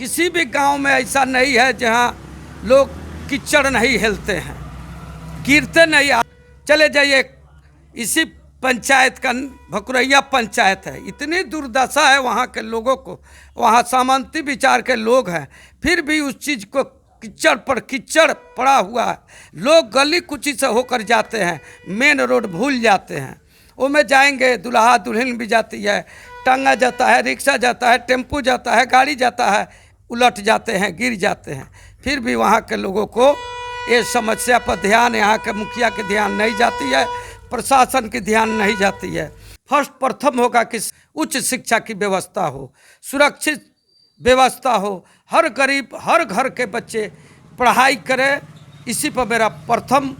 किसी भी गांव में ऐसा नहीं है जहां लोग कीचड़ नहीं हिलते हैं, गिरते नहीं। चले जाइए, इसी पंचायत का भकुरैया पंचायत है, इतनी दुर्दशा है वहाँ के लोगों को। वहाँ सामंती विचार के लोग हैं, फिर भी उस चीज़ को कीचड़ पर कीचड़ पड़ा हुआ है। लोग गली कुची से होकर जाते हैं, मेन रोड भूल जाते हैं। वो में जाएंगे, दुल्हा दुल्हन भी जाती है, टांगा जाता है, रिक्शा जाता है, टेम्पू जाता है, गाड़ी जाता है, उलट जाते हैं, गिर जाते हैं। फिर भी वहाँ के लोगों को ये समस्या पर ध्यान, यहाँ के मुखिया के ध्यान नहीं जाती है, प्रशासन की ध्यान नहीं जाती है। प्रथम होगा कि उच्च शिक्षा की व्यवस्था हो, सुरक्षित व्यवस्था हो, हर गरीब हर घर के बच्चे पढ़ाई करें। इसी पर मेरा प्रथम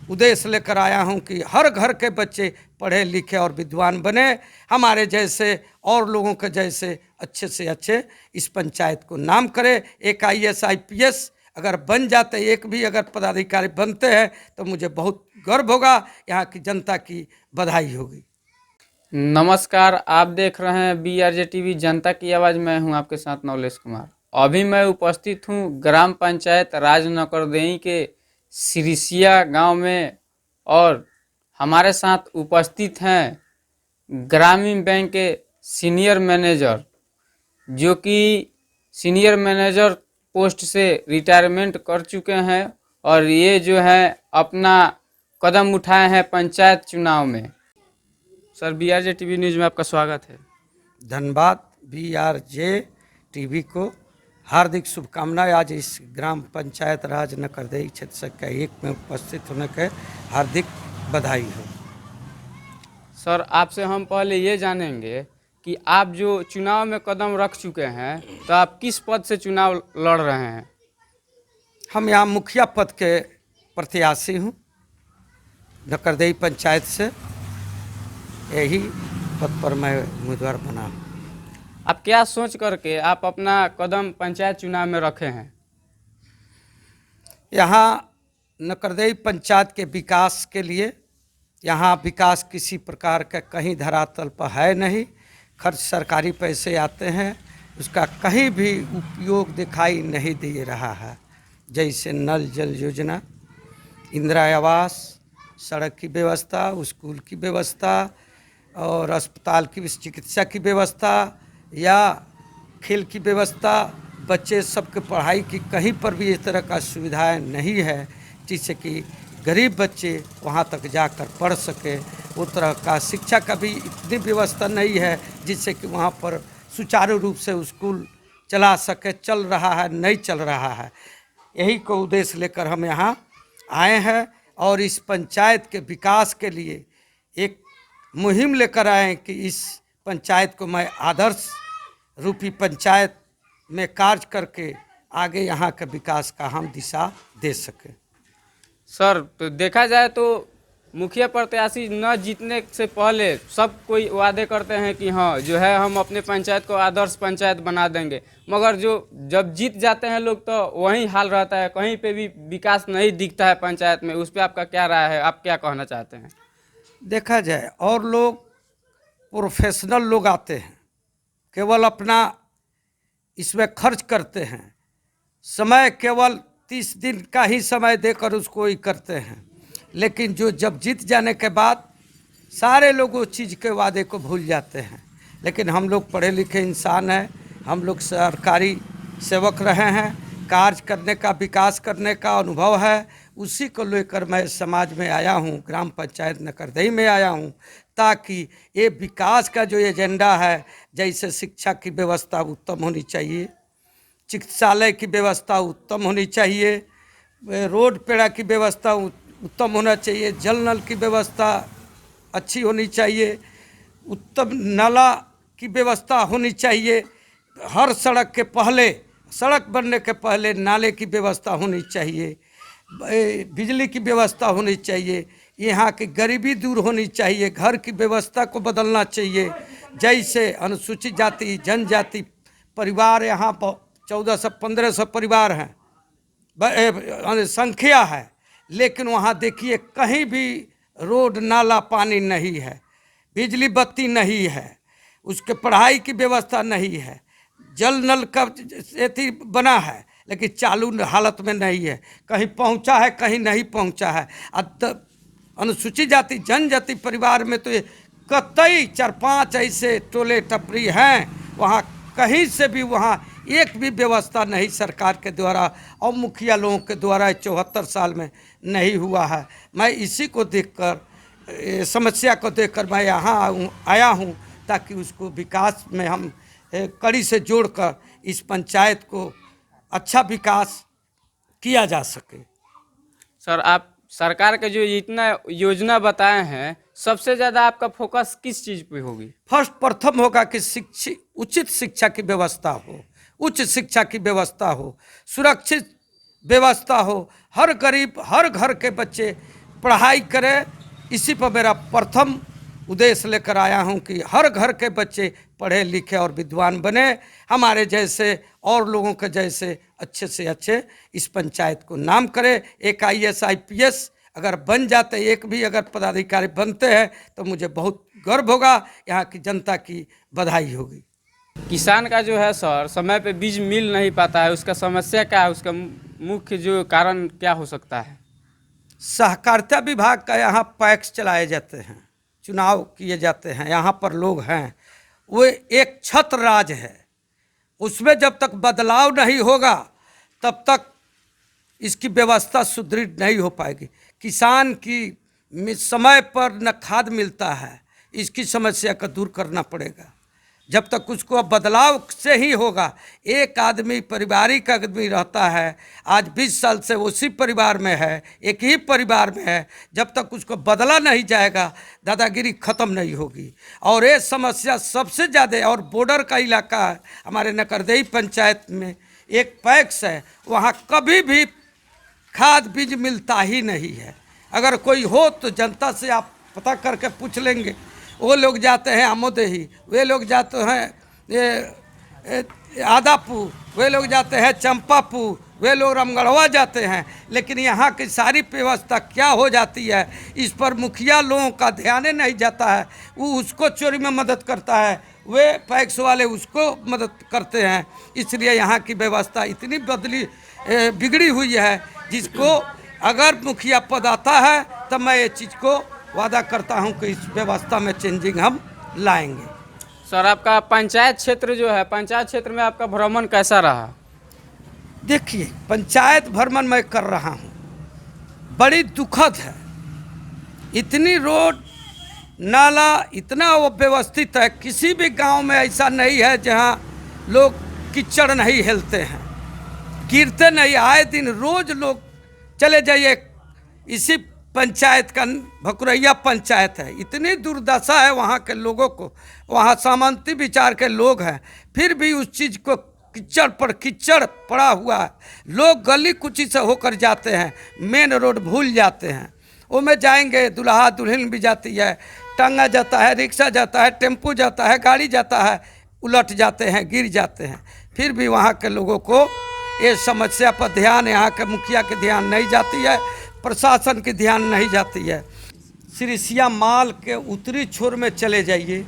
उद्देश्य लेकर आया हूं कि हर घर के बच्चे पढ़े लिखे और विद्वान बने, हमारे जैसे और लोगों के जैसे अच्छे से अच्छे इस पंचायत को नाम करें। एक IAS IPS अगर बन जाते, एक भी अगर पदाधिकारी बनते हैं तो मुझे बहुत गर्व होगा, यहाँ की जनता की बधाई होगी। नमस्कार, आप देख रहे हैं BRJ TV जनता की आवाज़। मैं हूं आपके साथ नवलेश कुमार। अभी मैं उपस्थित हूं ग्राम पंचायत राजनकरदेही के सिरिसिया गांव में, और हमारे साथ उपस्थित हैं ग्रामीण बैंक के सीनियर मैनेजर, जो कि सीनियर मैनेजर पोस्ट से रिटायरमेंट कर चुके हैं, और ये जो है अपना कदम उठाए हैं पंचायत चुनाव में। सर, BRJ TV न्यूज़ में आपका स्वागत है। धन्यवाद। BRJ TV को हार्दिक शुभकामनाएं। आज इस ग्राम पंचायत राजनकरदेही क्षेत्र संख्या 1 में उपस्थित होने के हार्दिक बधाई हो। सर, आपसे हम पहले ये जानेंगे कि आप जो चुनाव में कदम रख चुके हैं, तो आप किस पद से चुनाव लड़ रहे हैं? हम यहाँ मुखिया पद के प्रत्याशी हूँ, नकरदेही पंचायत से, यही पद पर मैं उम्मीदवार बना हूँ। आप क्या सोच करके आप अपना कदम पंचायत चुनाव में रखे हैं? यहाँ नकरदेही पंचायत के विकास के लिए, यहाँ विकास किसी प्रकार का कहीं धरातल पर है नहीं। खर्च सरकारी पैसे आते हैं, उसका कहीं भी उपयोग दिखाई नहीं दे रहा है। जैसे नल जल योजना, इंदिरा आवास, सड़क की व्यवस्था, स्कूल की व्यवस्था और अस्पताल की चिकित्सा की व्यवस्था या खेल की व्यवस्था, बच्चे सबके पढ़ाई की कहीं पर भी इस तरह का सुविधाएं नहीं है जिससे कि गरीब बच्चे वहां तक जाकर पढ़ सके। वो तरह का शिक्षा का भी इतनी व्यवस्था नहीं है जिससे कि वहां पर सुचारू रूप से स्कूल चला सके। चल रहा है, नहीं चल रहा है। यही को उद्देश्य लेकर हम यहाँ आए हैं और इस पंचायत के विकास के लिए एक मुहिम लेकर आए कि इस पंचायत को मैं आदर्श रूपी पंचायत में कार्य करके आगे यहाँ के विकास का हम दिशा दे सकें। सर, तो देखा जाए तो मुखिया प्रत्याशी न जीतने से पहले सब कोई वादे करते हैं कि हाँ जो है हम अपने पंचायत को आदर्श पंचायत बना देंगे, मगर जब जीत जाते हैं लोग तो वही हाल रहता है, कहीं पे भी विकास नहीं दिखता है पंचायत में। उस पर आपका क्या राय है? आप क्या कहना चाहते हैं? देखा जाए, और लोग प्रोफेशनल लोग आते हैं, केवल अपना इसमें खर्च करते हैं, समय केवल 30 दिन का ही समय देकर उसको ही करते हैं। लेकिन जब जीत जाने के बाद सारे लोग उस चीज़ के वादे को भूल जाते हैं। लेकिन हम लोग पढ़े लिखे इंसान हैं, हम लोग सरकारी सेवक रहे हैं, कार्य करने का, विकास करने का अनुभव है। उसी को लेकर मैं समाज में आया हूँ, ग्राम पंचायत नकरदेही में आया हूँ, ताकि ये विकास का जो एजेंडा है, जैसे शिक्षा की व्यवस्था उत्तम होनी चाहिए, चिकित्सालय की व्यवस्था उत्तम होनी चाहिए, रोड पेड़ा की व्यवस्था उत्तम होना चाहिए, जल नल की व्यवस्था अच्छी होनी चाहिए, उत्तम नाला की व्यवस्था होनी चाहिए, हर सड़क के पहले, सड़क बनने के पहले नाले की व्यवस्था होनी चाहिए, बिजली की व्यवस्था होनी चाहिए, यहाँ की गरीबी दूर होनी चाहिए, घर की व्यवस्था को बदलना चाहिए। जैसे अनुसूचित जाति जनजाति परिवार यहाँ पर 1400-1500 परिवार हैं, संख्या है, लेकिन वहाँ देखिए कहीं भी रोड नाला पानी नहीं है, बिजली बत्ती नहीं है, उसके पढ़ाई की व्यवस्था नहीं है, जल नल का एथी बना है, लेकिन चालू हालत में नहीं है। कहीं पहुंचा है, कहीं नहीं पहुंचा है। अनुसूचित जाति जनजाति परिवार में तो ये कतई 4-5 ऐसे टोले टपरी हैं, वहाँ कहीं से भी वहाँ एक भी व्यवस्था नहीं सरकार के द्वारा और मुखिया लोगों के द्वारा 74 साल में नहीं हुआ है। मैं इसी को देखकर, समस्या को देखकर मैं यहाँ आया हूँ, ताकि उसको विकास में हम कड़ी से जोड़कर इस पंचायत को अच्छा विकास किया जा सके। सर, आप सरकार के जो इतना योजना बताए हैं, सबसे ज़्यादा आपका फोकस किस चीज़ पे होगी? प्रथम होगा कि उचित शिक्षा की व्यवस्था हो, उच्च शिक्षा की व्यवस्था हो, सुरक्षित व्यवस्था हो, हर गरीब हर घर के बच्चे पढ़ाई करें। इसी पर मेरा प्रथम उद्देश्य लेकर आया हूं कि हर घर के बच्चे पढ़े लिखे और विद्वान बने, हमारे जैसे और लोगों के जैसे अच्छे से अच्छे इस पंचायत को नाम करें। एक IAS IPS अगर बन जाते, एक भी अगर पदाधिकारी बनते हैं तो मुझे बहुत गर्व होगा, यहाँ की जनता की बधाई होगी। किसान का जो है सर, समय पे बीज मिल नहीं पाता है, उसका समस्या क्या है? उसका मुख्य जो कारण क्या हो सकता है? सहकारिता विभाग का यहाँ पैक्स चलाए जाते हैं, चुनाव किए जाते हैं, यहाँ पर लोग हैं, वो एक छत्र राज है। उसमें जब तक बदलाव नहीं होगा तब तक इसकी व्यवस्था सुदृढ़ नहीं हो पाएगी। किसान की समय पर न खाद मिलता है, इसकी समस्या को दूर करना पड़ेगा। जब तक उसको बदलाव से ही होगा। एक आदमी पारिवारिक आदमी रहता है, आज 20 साल से उसी परिवार में है, एक ही परिवार में है, जब तक उसको बदला नहीं जाएगा दादागिरी खत्म नहीं होगी। और ये समस्या सबसे ज़्यादा, और बॉर्डर का इलाका है, हमारे नकरदेही पंचायत में एक पैक्स है, वहाँ कभी भी खाद बीज मिलता ही नहीं है। अगर कोई हो तो जनता से आप पता करके पूछ लेंगे। वो लोग जाते हैं आमोदेही, वे लोग जाते हैं ये आदापुर, वे लोग जाते हैं चंपापुर, वे लोग रामगढ़वा जाते हैं, लेकिन यहाँ की सारी व्यवस्था क्या हो जाती है, इस पर मुखिया लोगों का ध्यान नहीं जाता है। वो उसको चोरी में मदद करता है, वे पैक्स वाले उसको मदद करते हैं। इसलिए यहाँ की व्यवस्था इतनी बिगड़ी हुई है, जिसको अगर मुखिया पद आता है तब मैं ये चीज़ को वादा करता हूं कि इस व्यवस्था में चेंजिंग हम लाएंगे। सर, आपका पंचायत क्षेत्र जो है, पंचायत क्षेत्र में आपका भ्रमण कैसा रहा? देखिए, पंचायत भ्रमण मैं कर रहा हूं, बड़ी दुखद है। इतनी रोड नाला इतना व्यवस्थित है, किसी भी गांव में ऐसा नहीं है जहां लोग कीचड़ नहीं हिलते हैं, गिरते नहीं। आए दिन रोज लोग चले जाइए, इसी पंचायत का भकुरैया पंचायत है, इतनी दुर्दशा है वहाँ के लोगों को। वहाँ सामंती विचार के लोग हैं, फिर भी उस चीज़ को कीचड़ पर कीचड़ पड़ा हुआ है। लोग गली कुची से होकर जाते हैं, मेन रोड भूल जाते हैं। वो में जाएंगे, दुल्हा दुल्हन भी जाती है, टांगा जाता है, रिक्शा जाता है, टेम्पू जाता है, गाड़ी जाता है, उलट जाते हैं, गिर जाते हैं। फिर भी वहाँ के लोगों को ये समस्या पर ध्यान, यहाँ के मुखिया के ध्यान नहीं जाती है, प्रशासन की ध्यान नहीं जाती है। सिरिसिया माल के उत्तरी छोर में चले जाइए,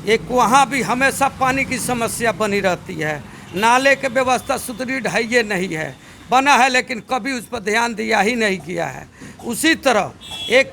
एक वहाँ भी हमेशा पानी की समस्या बनी रहती है। नाले के व्यवस्था सुदृढ़ है ये नहीं है, बना है लेकिन कभी उस पर ध्यान दिया ही नहीं किया है। उसी तरह एक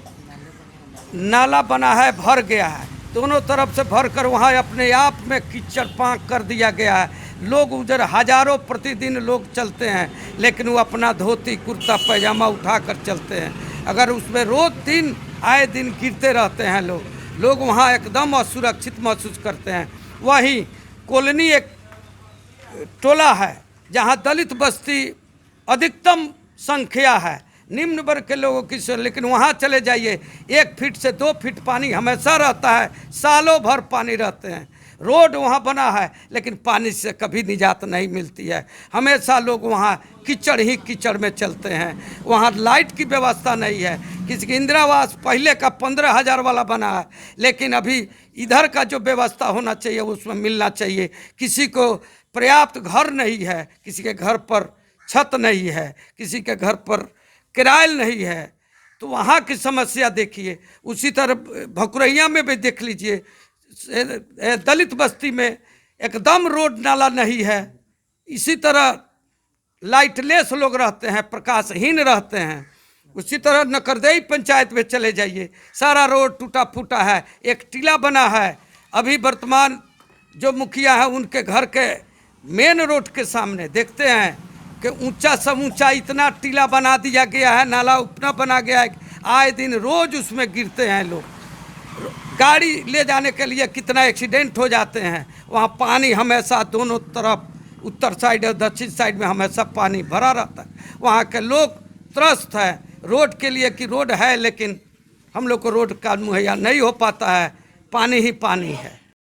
नाला बना है, भर गया है, दोनों तरफ से भर कर वहाँ अपने आप में कीचड़ पाँक कर दिया गया है। लोग उधर हजारों प्रतिदिन लोग चलते हैं, लेकिन वो अपना धोती कुर्ता पैजामा उठा कर चलते हैं। अगर उसमें रोज दिन आए दिन गिरते रहते हैं लोग वहाँ एकदम असुरक्षित महसूस करते हैं। वहीं कॉलोनी एक टोला है जहाँ दलित बस्ती अधिकतम संख्या है, निम्न वर्ग के लोगों की, लेकिन वहाँ चले जाइए 1 फीट से 2 फीट पानी हमेशा रहता है, सालों भर पानी रहते हैं। रोड वहाँ बना है लेकिन पानी से कभी निजात नहीं मिलती है, हमेशा लोग वहाँ कीचड़ ही कीचड़ में चलते हैं। वहाँ लाइट की व्यवस्था नहीं है, किसी की इंदिरा आवास पहले का 15,000 वाला बना है, लेकिन अभी इधर का जो व्यवस्था होना चाहिए उसमें मिलना चाहिए। किसी को पर्याप्त घर नहीं है, किसी के घर पर छत नहीं है, किसी के घर पर किराया नहीं है, तो वहाँ की समस्या देखिए। उसी तरह भकुरैया में भी देख लीजिए, दलित बस्ती में एकदम रोड नाला नहीं है। इसी तरह लाइटलेस लोग रहते हैं, प्रकाशहीन रहते हैं। उसी तरह नकरदेई पंचायत में चले जाइए, सारा रोड टूटा फूटा है, एक टीला बना है। अभी वर्तमान जो मुखिया है उनके घर के मेन रोड के सामने देखते हैं कि ऊंचा से ऊंचा इतना टीला बना दिया गया है, नाला उतना बना गया है, आए दिन रोज उसमें गिरते हैं लोग। गाड़ी ले जाने के लिए कितना एक्सीडेंट हो जाते हैं। वहाँ पानी हमेशा दोनों तरफ, उत्तर साइड और दक्षिण साइड में हमेशा पानी भरा रहता है। वहाँ के लोग त्रस्त है रोड के लिए कि रोड है, लेकिन हम लोग को रोड का मुहैया नहीं हो पाता है, पानी ही पानी है।